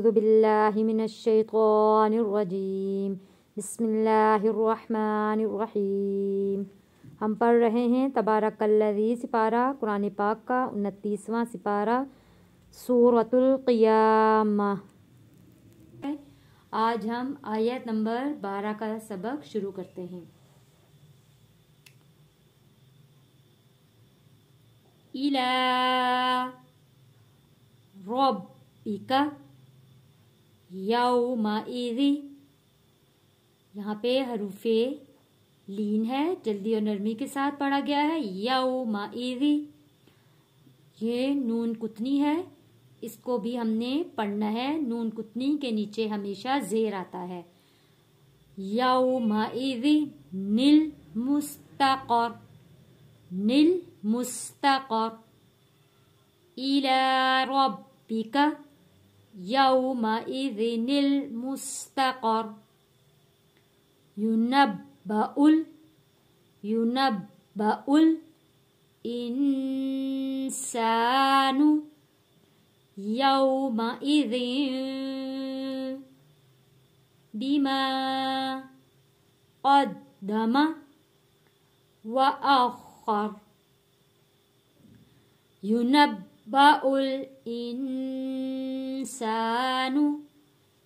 अऊज़ु बिल्लाहि मिनश्शैतानिर्रजीम बिस्मिल्लाहिर्रहमानिर्रहीम। हम पढ़ रहे हैं तबारकल्लज़ी सिपारा कुरान पाक का 29वां सिपारा सूरतुल क़ियामह। आज हम आयत नंबर 12 का सबक शुरू करते हैं। इला रब्बिका यौमइज़ि, यहाँ पे हरूफे लीन है, जल्दी और नरमी के साथ पढ़ा गया है। यौमइज़ि, ये नून कुतनी है, इसको भी हमने पढ़ना है। नून कुतनी के नीचे हमेशा ज़ेर आता है। यौमइज़ि निल मुस्तक़र, निल मुस्तक़र। इला रब्बिका यौमइज़िनिल मुस्तक़र। युनब्बउल इंसानु यौमइज़िन बिमा क़द्दम व अख़्ख़र। युनब्बउल इंसानु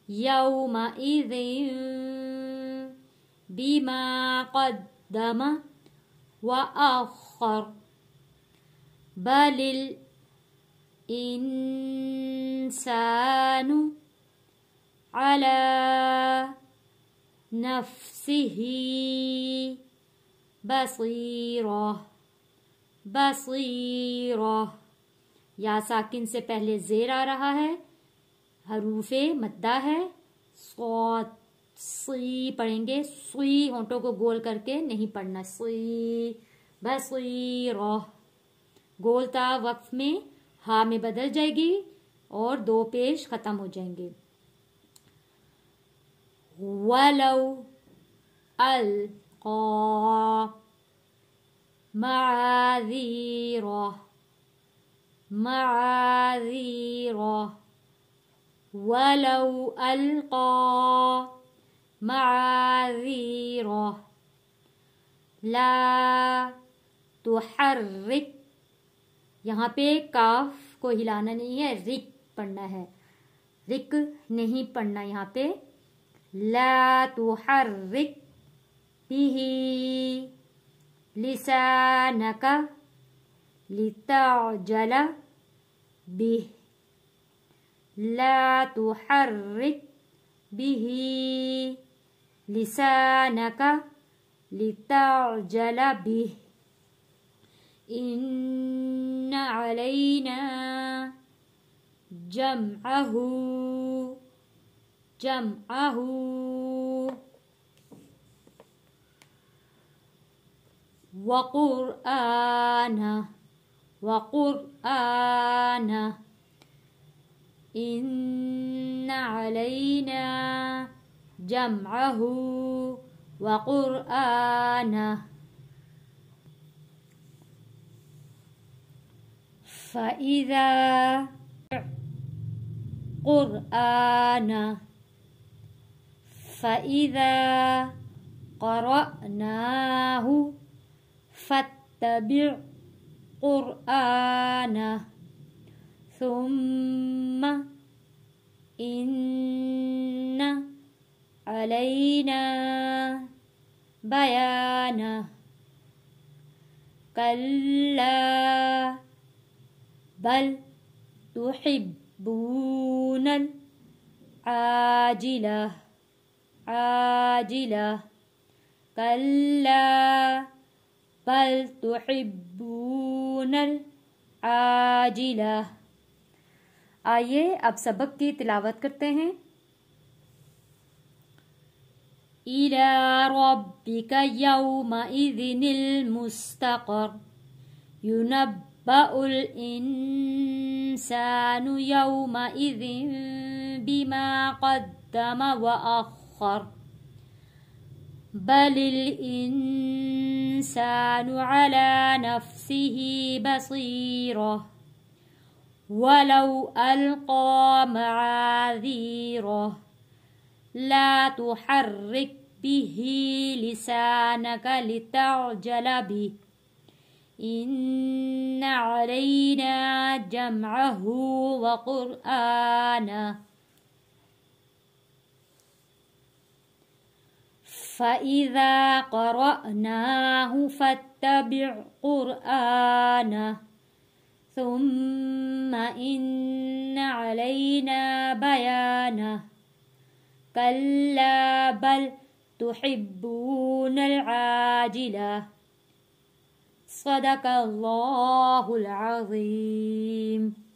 यौमइज़िन बिमा क़द्दम व अख़्ख़र। बलिल इंसानु अला नफ्सिही बसीरा, बसीरा। या साकिन से पहले ज़ेर आ रहा है, हरूफे मद्दा है। सौत सी पढ़ेंगे, सुई होंठों को गोल करके नहीं पढ़ना। सुई बसीरा, गोलता वक्फ में हा में बदल जाएगी और दो पेश खत्म हो जाएंगे। वलौ अलक़ा मआज़ीरा, मआज़ीरा। वलौ अलक़ा मआज़ीरा ला तुहर्रिक, यहाँ पे काफ को हिलाना नहीं है, रिक पढ़ना है। रिक नहीं पढ़ना यहाँ पे। ला तुहर्रिक बिही लिसानका लितअजल बिह। ला तुहर्रिक बिही लिसानका लितअजल बिह। इन्न अलैना जमअहू, जमअहू व क़ुरआना, व क़ुरआना। इन्न अलैना जमअहू व क़ुरआना। फ़इज़ा क़ुरआना, फ़इज़ा क़रअनाहु फ़त्तबिअ क़ुरआना। सुम्मा इन्न अलैना बयाना। कल्ला बल तुहिब्बूनल आजिला, आजिला। कल्ला बल तुहिब्बूनल आजिला। आइए अब सबक की तिलावत करते हैं। इला रब्बिका यौमइज़िनिल मुस्तक़र। युनब्बउल इंसानु यौमइज़िन बिमा क़द्दम व अख़्ख़र। बलिल इंसानु अला नफ्सिही बसीरा ولو ألقى معاذيره لا تحرك به لسانك لتعجل به إن علينا جمعه وقرآنه فإذا قرأناه فاتبع قرآنه ثم إن علينا بيانه كلا بل تحبون العاجلة صدق الله العظيم.